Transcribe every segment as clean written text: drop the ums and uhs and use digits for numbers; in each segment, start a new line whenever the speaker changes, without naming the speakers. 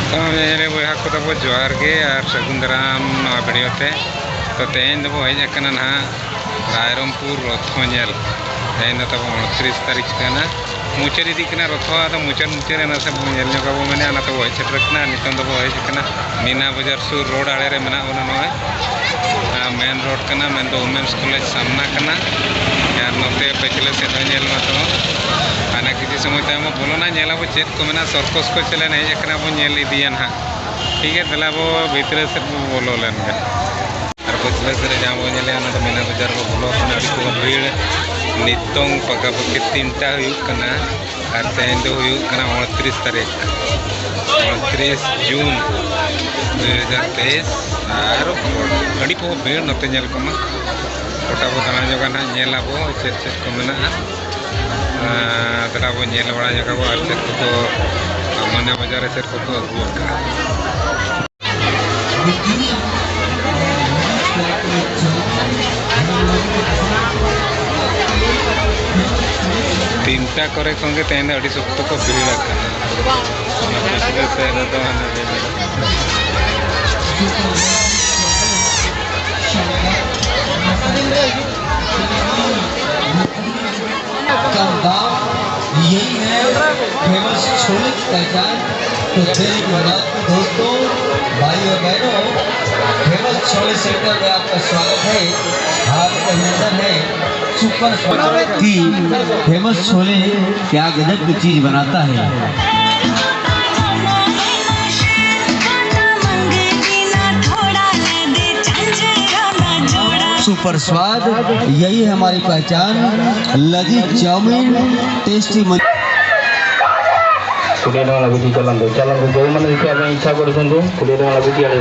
तो मेरे बया को तब जोहार के और सगुन दाराम नवा वीडियो ते तो तेन दबो हज ना ना रायरमपुर रथो नेल तेन तब 29 तारीख कना मुचार इदीकना रथो आदो मुचार मुचार ना से नेल नगाबो माने ना तो हज सेटरकना नितन दबो हज कना मीना बाजार सुर रोड आड़े रे मेना बना नय मेन रोड कना मेन दो वुमेन्स कॉलेज सामना कना यार नते पछले से तो नेल मा तो आना किसी समय तक बोलोना नेलाबो चेक को मेना सर्कस को चले हज कना बो नेल इदिया ना ठीक है तला बो भीतर से बोलो लेन गे और पछले से जहाँ बो नेले ना तो मीना बाजार को बोलो कना अड़ी को भीड़ नितों पका पके 3टा हुयुक कना और तेन दो हुयुक कना 29 तारीख 29 जून 2023 और अड़ी को भीड़ नते नेल कमा गोटा बो दाना जोगा ना नेलाबो चेक चेक को मेना तला बो नेल बड़ा जगह और चेक को मीना बाजार से को अगुआ तीनटा करे संगे तेन अड़ी सख्त को भीड़
यही है फेमस छोले की पहचान। तो दोस्तों भाई और बहनों फेमस छोले सेंटर में आपका स्वागत है। आपका अभिनंदन है। सुपर की फेमस छोले क्या गजब की चीज बनाता है। सुपर स्वाद यही है हमारी पहचान। लजीज चाउमीन टेस्टी
कुड़े टका लगुची चलते चलते जो मैंने देखा इच्छा कर कुड़े टका लगुची आड़े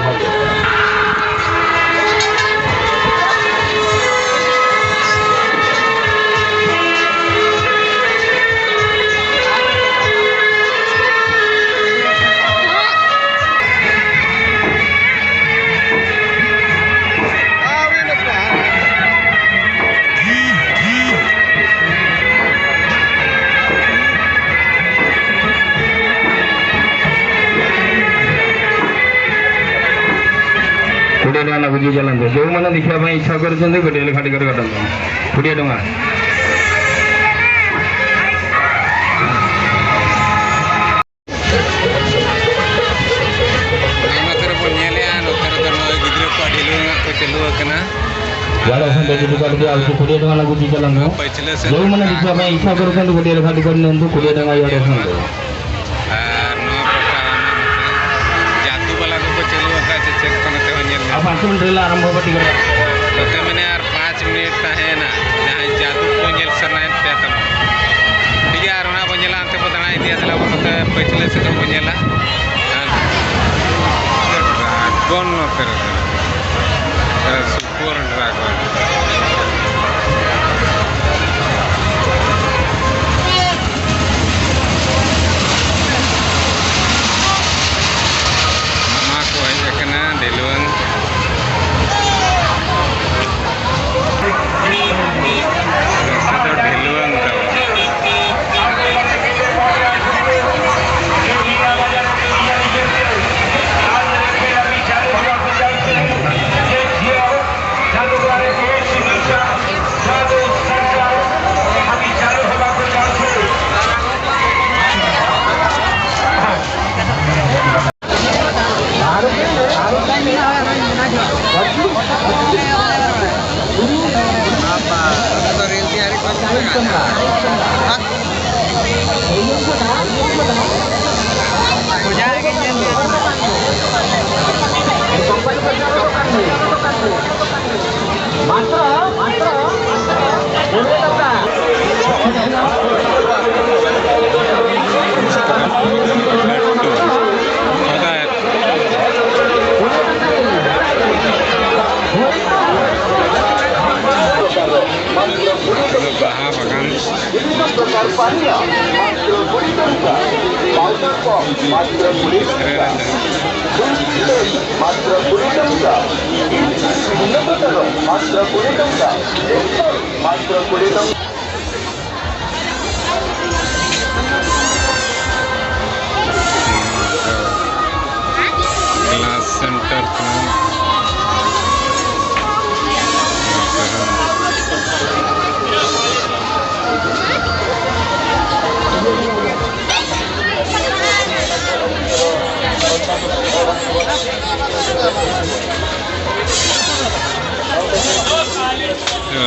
कुड़े टका लगुची चलते जो मैंने देखा इच्छा कर गोटे खाटी कर कटते 20 टका वाला संदे की दुकान के आगे 20 टका लगुची चलते जो मैंने देखा इच्छा कर गोटे खाटी कर 20 टका यार संदे अब 5 मिनट रे आरंभ होबा टिकट
तो मैंने यार 5 मिनट है ना जहाँ जादू को नेल सरना है तम ठीक है यार ना बनेला अंते पता दिया तला बोलते पछले से तो बनेला ड्रैगन न कर सुपर ड्रैगन मामा को है कना डेलवन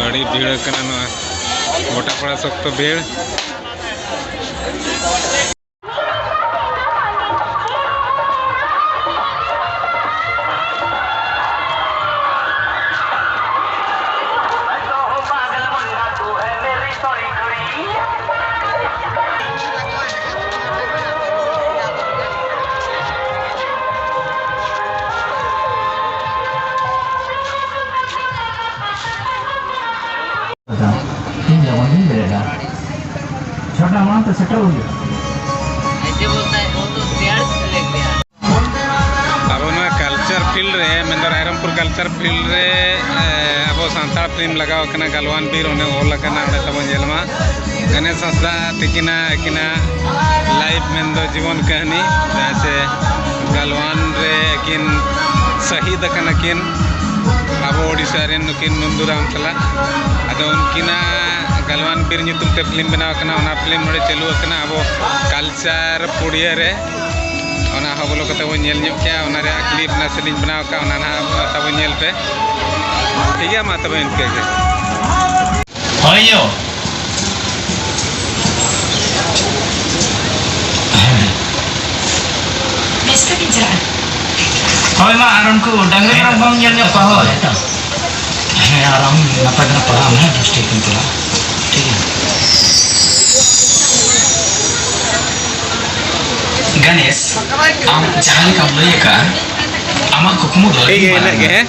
अड़ी भीड़ करना गोटा पड़ा सख्त भीड़
छोटा वहाँ तो सेटल हो गया
ऐसे बोलता है वो तो प्यार से ले गया
अब ना कल्चर फील्ड रे मेन रायरमपुर कल्चर फील्ड रे अब सानतार फिल्म लगाव कना गलवान बीर ओने ओल कना ओडे तब जेलमा गणेश हंसदा तिकिना किना लाइव मेन दो जीवन कहानी जैसे गलवान रे किन शहीद कना किन अब ओडिशा रे नुकिन नंदुराम सला अदो उनकिना गलवान बीर ᱧᱩᱛᱩᱢ ᱛᱮ फिल्म बनाव कना ओना फिल्म नोडे चालू कना अब कल्चर पुड़िया रे ओना हो बोलो कते वो नेल ᱧᱚᱜ क्या ओना रे क्लिप ना सेलिंग बनाव का ओना ना तब नेल पे ठीक है मा तब इनके के
होयो
बेस्ट पिंजरा
होय मा आराम को डंगर रा बंग नेल ᱧᱚᱜ पा होय है आराम नपा पड़ा है दृष्टि कुंतला ठीक है गणेश आम जहां का लय का आमा कुकमु दो
ठीक है